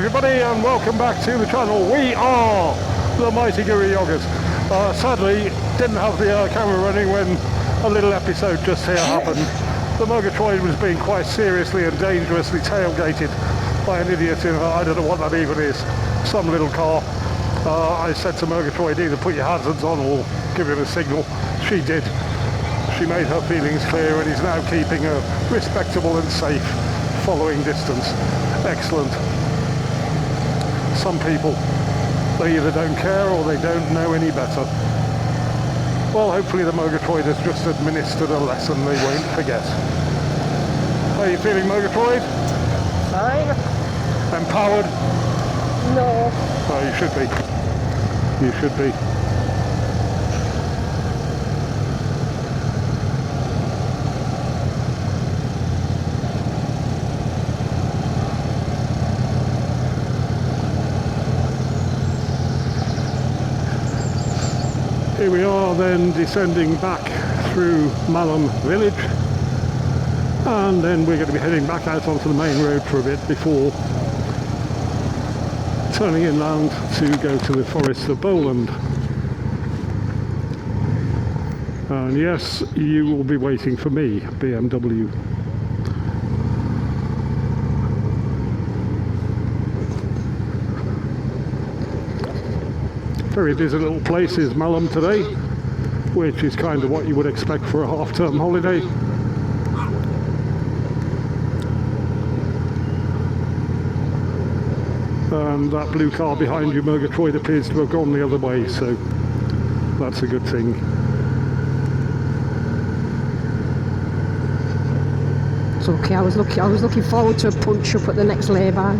everybody, and welcome back to the channel. We are the Mighty Guru Yoggers. Sadly, didn't have the camera running when a little episode just here happened. The Murgatroyd was being quite seriously and dangerously tailgated by an idiot in, I don't know what that even is, some little car. I said to Murgatroyd, either put your hazards on or give him a signal. She did. She made her feelings clear and is now keeping a respectable and safe following distance. Excellent. Some people, they either don't care or they don't know any better. Well, hopefully the Murgatroyd has just administered a lesson they won't forget. How are you feeling, Murgatroyd? Fine. Empowered? No. Oh, you should be. You should be. Here we are then descending back through Malham village, and then we're going to be heading back out onto the main road for a bit before turning inland to go to the forest of Bowland. And yes, you will be waiting for me, BMW. Very busy little place is Malham today, which is kind of what you would expect for a half-term holiday. And that blue car behind you, Murgatroyd, appears to have gone the other way, so that's a good thing. It's okay, I was looking forward to a punch up at the next lay-by.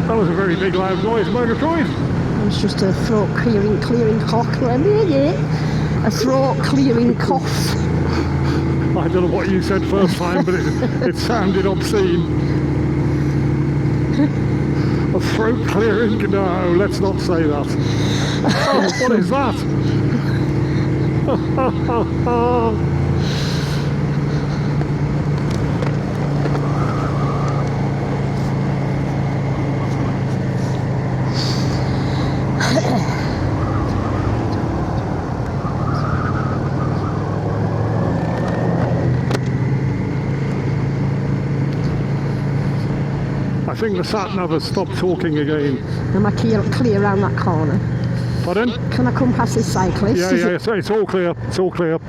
That was a very big loud noise, Murgatroyd. It was just a throat clearing cough. A throat clearing cough. I don't know what you said first time, but it sounded obscene. A throat clearing? No, let's not say that. Oh, what is that? I think the satnav has stopped talking again. Am I clear around that corner? Pardon? Can I come past this cyclist? Yeah, it's all clear. It's all clear.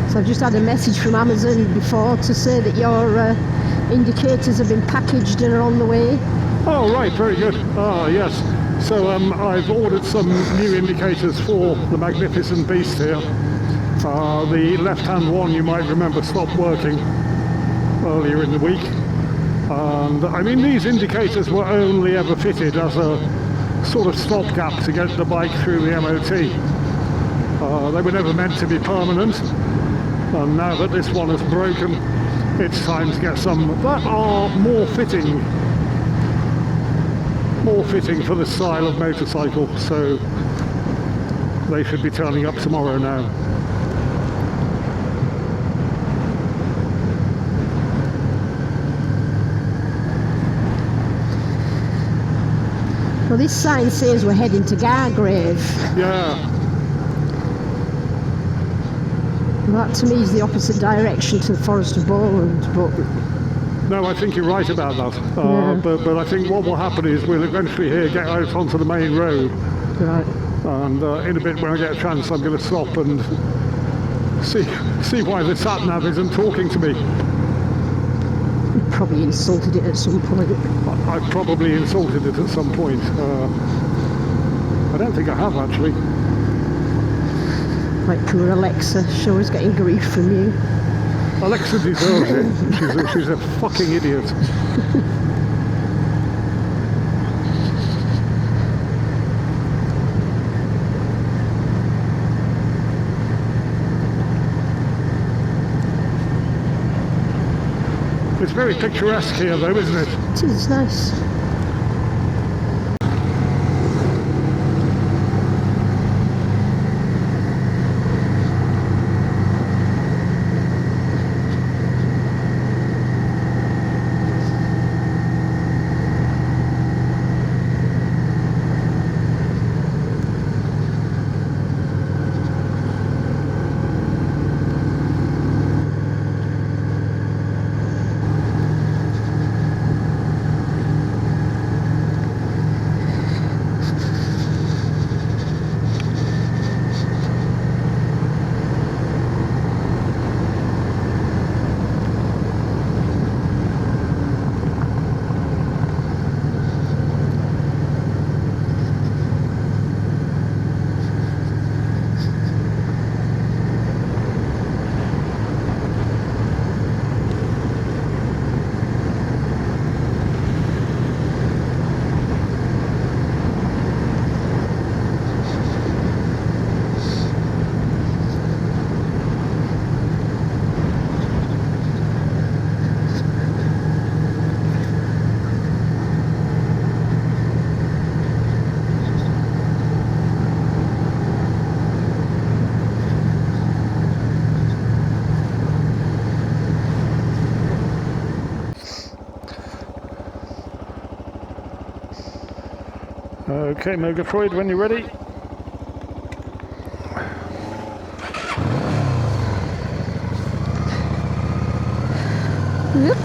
So I've just had a message from Amazon before to say that your indicators have been packaged and are on the way. Oh, right, very good. Ah, yes. So I've ordered some new indicators for the magnificent beast here. The left-hand one, you might remember, stopped working earlier in the week. And I mean, these indicators were only ever fitted as a sort of stopgap to get the bike through the MOT. They were never meant to be permanent. And now that this one has broken, it's time to get some that are more fitting for the style of motorcycle, so they should be turning up tomorrow now. Well, this sign says we're heading to Gargrave. Yeah. Well, that to me is the opposite direction to the Forest of Bowland, but... No, I think you're right about that. Yeah. But I think what will happen is we'll eventually here get out onto the main road. Right. And in a bit, when I get a chance, I'm going to stop and see why the satnav isn't talking to me. You probably insulted it at some point. I've probably insulted it at some point. I don't think I have actually. Like poor Alexa, she's always getting grief from you. Alexa deserves it. She's a fucking idiot. It's very picturesque here though, isn't it? It is nice. Okay, Murgatroyd, when you're ready. Yep.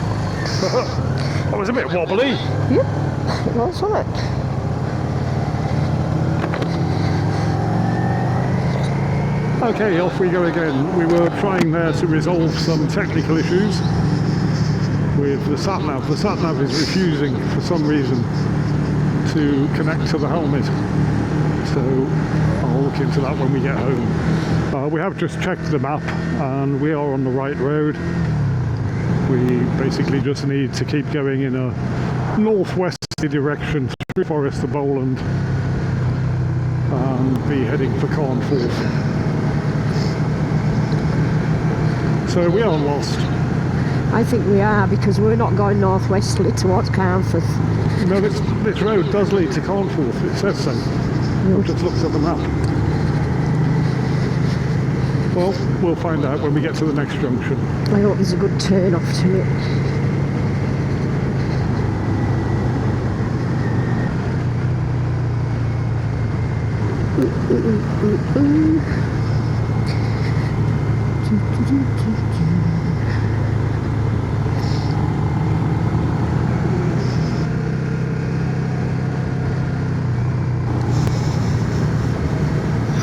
That was a bit wobbly. Yep. It was, wasn't it? Okay, off we go again. We were trying there to resolve some technical issues with the satnav. The satnav is refusing for some reason to connect to the helmet, so I'll look into that when we get home. We have just checked the map and we are on the right road. We basically just need to keep going in a northwesterly direction through Forest to Bowland and be heading for Carnforth. So we are lost. I think we are, because we're not going northwesterly towards Carnforth. No, this road does lead to Carnforth, it says so. I've just looked at the map. Well, we'll find out when we get to the next junction. I hope there's a good turn off to it.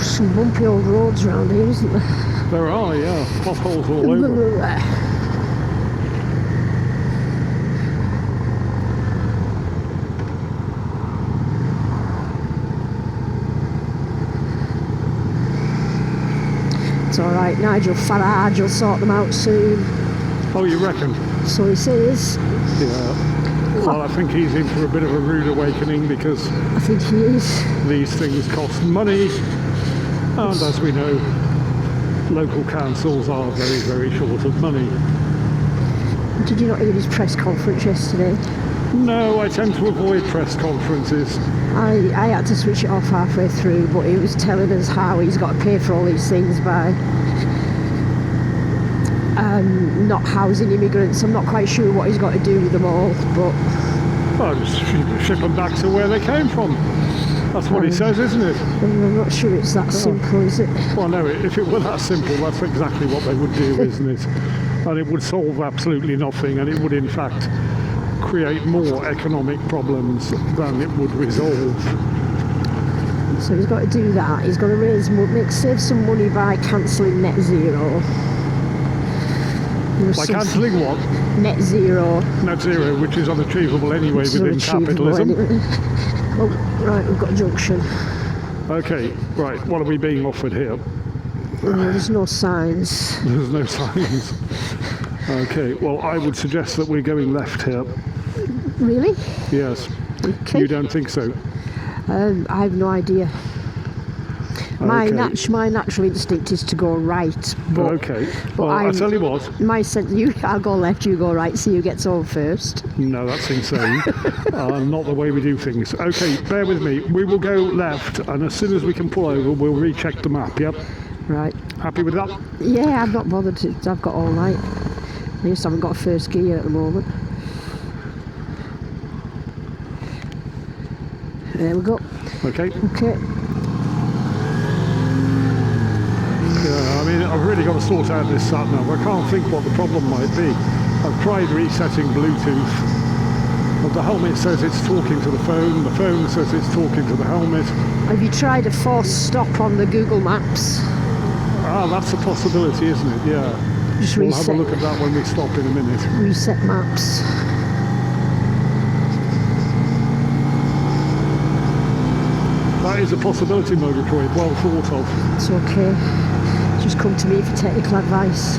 Some bumpy old roads around here, isn't there? There are, yeah, potholes all over. It's alright, Nigel Farage will sort them out soon. Oh, you reckon? So he says. Yeah. Well, I think he's in for a bit of a rude awakening, because I think he is. these things cost money, and as we know, local councils are very, very short of money. Did you not hear his press conference yesterday? No, I tend to avoid press conferences. I had to switch it off halfway through, but he was telling us how he's got to pay for all these things by not housing immigrants. I'm not quite sure what he's got to do with them all, but... Well, just ship them back to where they came from. That's what he says, isn't it? I'm not sure it's that simple, is it? Well, no, if it were that simple, that's exactly what they would do, isn't it? And it would solve absolutely nothing, and it would, in fact, create more economic problems than it would resolve. So he's got to do that. He's got to save some money by cancelling net zero. There was By some cancelling what? net zero. Net zero, which is unachievable anyway It's within unachievable capitalism. anyway. Oh, right, we've got a junction. Okay, right, what are we being offered here? There's no signs. There's no signs. Okay, well, I would suggest that we're going left here. Really? Yes. Okay. You don't think so? I have no idea. My Okay. my natural instinct is to go right, but Okay. but Well, I'll tell you what. my sense, I'll go left, you go right, see who gets home first. No, that's insane. Not the way we do things. Okay, bear with me. We will go left, and as soon as we can pull over, we'll recheck the map, yep? Right. Happy with that? Yeah, I'm not bothered. I've got all night. I just haven't got a first gear at the moment. There we go. Okay. Okay. Yeah, I mean, I've really got to sort out this satnav. I can't think what the problem might be. I've tried resetting Bluetooth, but the helmet says it's talking to the phone says it's talking to the helmet. Have you tried a forced stop on the Google Maps? Ah, that's a possibility, isn't it? Yeah. Just We'll reset. have a look at that when we stop in a minute. Reset maps. That is a possibility, Murgatroyd. Well thought of. It's okay. Just come to me for technical advice.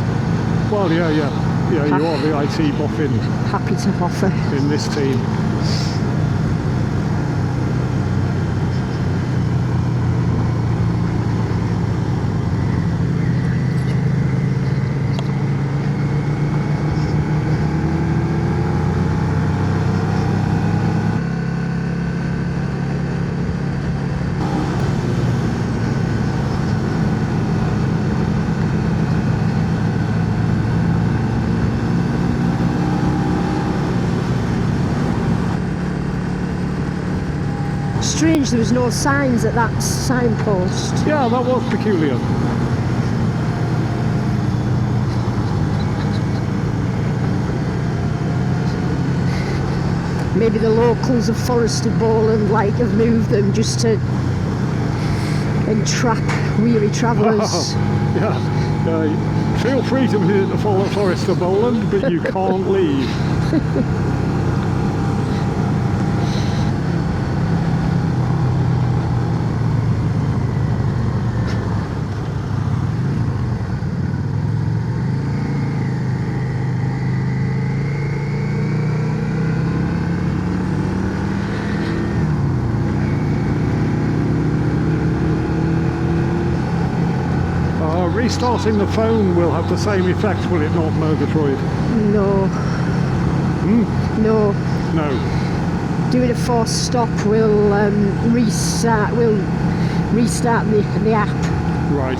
Well, yeah, you are the IT boffin Happy to offer. in this team. Strange there was no signs at that signpost. Yeah, that was peculiar. Maybe the locals of Forest of Bowland have moved them just to entrap weary travellers. Yeah. Feel free to visit the Forest of Bowland, but you can't leave. Restarting the phone will have the same effect, will it not, Murgatroyd? No. No. No. Doing a forced stop will restart the app. Right.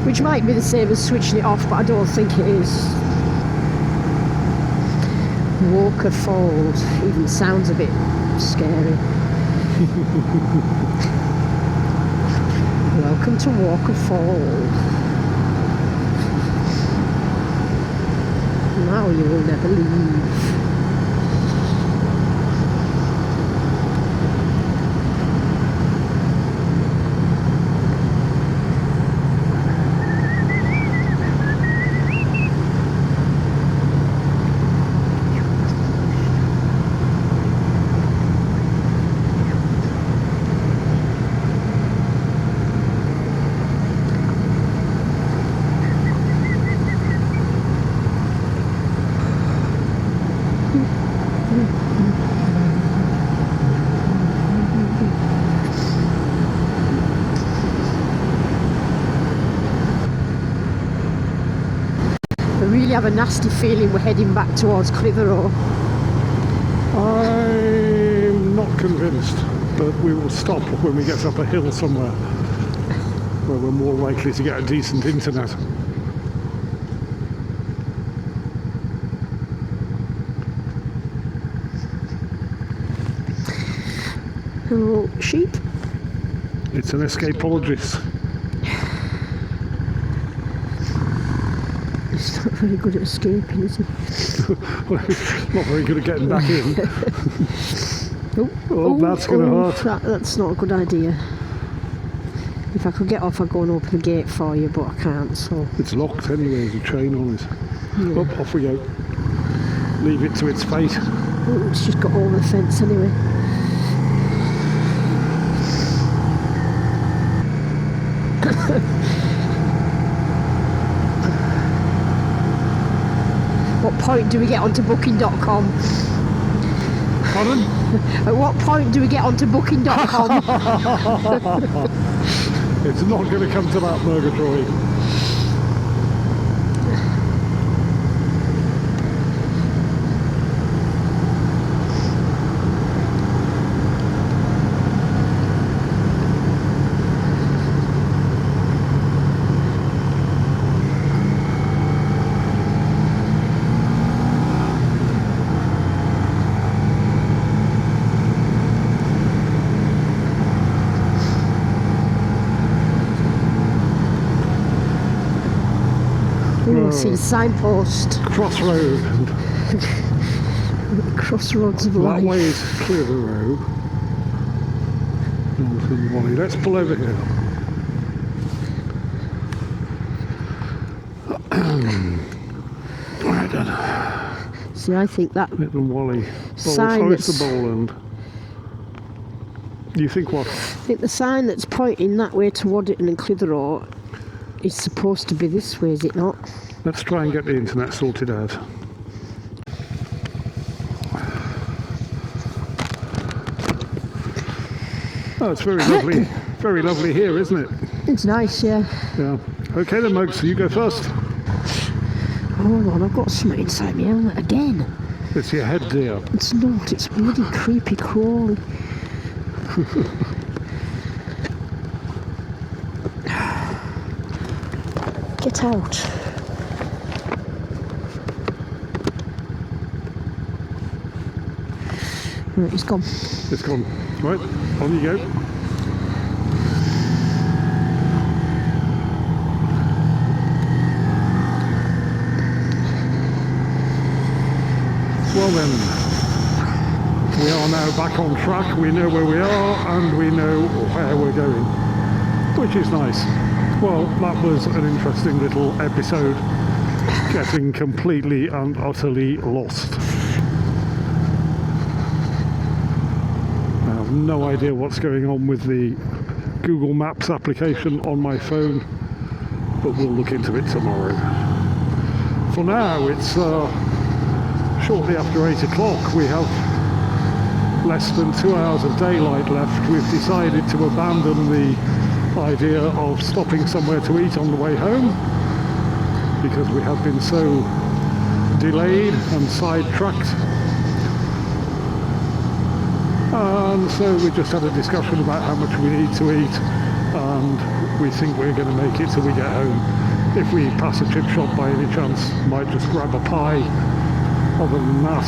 Which might be the same as switching it off, but I don't think it is. Walkerfold even sounds a bit scary. Welcome to Walkerfold. Now you will never leave. I really have a nasty feeling we're heading back towards Clitheroe. I'm not convinced, but we will stop when we get up a hill somewhere where we're more likely to get a decent internet. Hello, sheep. It's an escapologist. He's not very good at escaping, is he? Not very good at getting back in. Oh, that's going to hurt. That's not a good idea. If I could get off, I'd go and open the gate for you, but I can't, so... It's locked anyway, there's a chain on it. Yeah. Up, off we go. Leave it to its fate. Oh, it's just got over the fence anyway. What point do we get onto booking.com? Pardon? At what point do we get onto booking.com? It's not going to come to that, Murgatroyd. Oh, I see a signpost. Crossroad. Crossroads of life. That way is clear the road. Northern Wally. Let's pull over here. Right then. See, I think that Northern Wally. sign Forest that's... to Bowland. You think what? I think the sign that's pointing that way toward it and Clitheroe is supposed to be this way, is it not? Let's try and get the internet sorted out. Oh, it's very lovely here, isn't it? It's nice, yeah. Yeah. Okay then, Mugs, you go first. Hold on, I've got something inside my helmet again. It's your head, dear. It's not, it's bloody creepy crawly. Get out. Right, it's gone. It's gone. Right, on you go. Well then, we are now back on track. We know where we are and we know where we're going, which is nice. Well, that was an interesting little episode, getting completely and utterly lost. I have no idea what's going on with the Google Maps application on my phone, but we'll look into it tomorrow. For now, it's shortly after 8 o'clock. We have less than 2 hours of daylight left. We've decided to abandon the idea of stopping somewhere to eat on the way home because we have been so delayed and sidetracked. And so we just had a discussion about how much we need to eat, and we think we're going to make it till we get home. If we pass a chip shop by any chance, might just grab a pie. Other than that,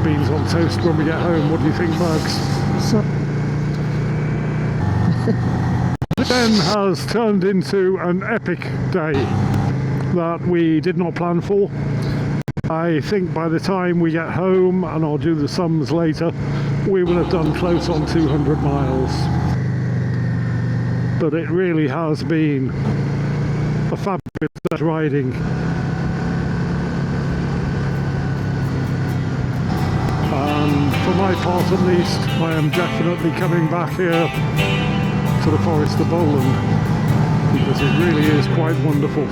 beans on toast when we get home. What do you think, Bugs? So, Then has turned into an epic day that we did not plan for. I think by the time we get home, and I'll do the sums later, we will have done close on 200 miles. But it really has been a fabulous day riding. And for my part at least, I am definitely coming back here to the Forest of Bowland because it really is quite wonderful.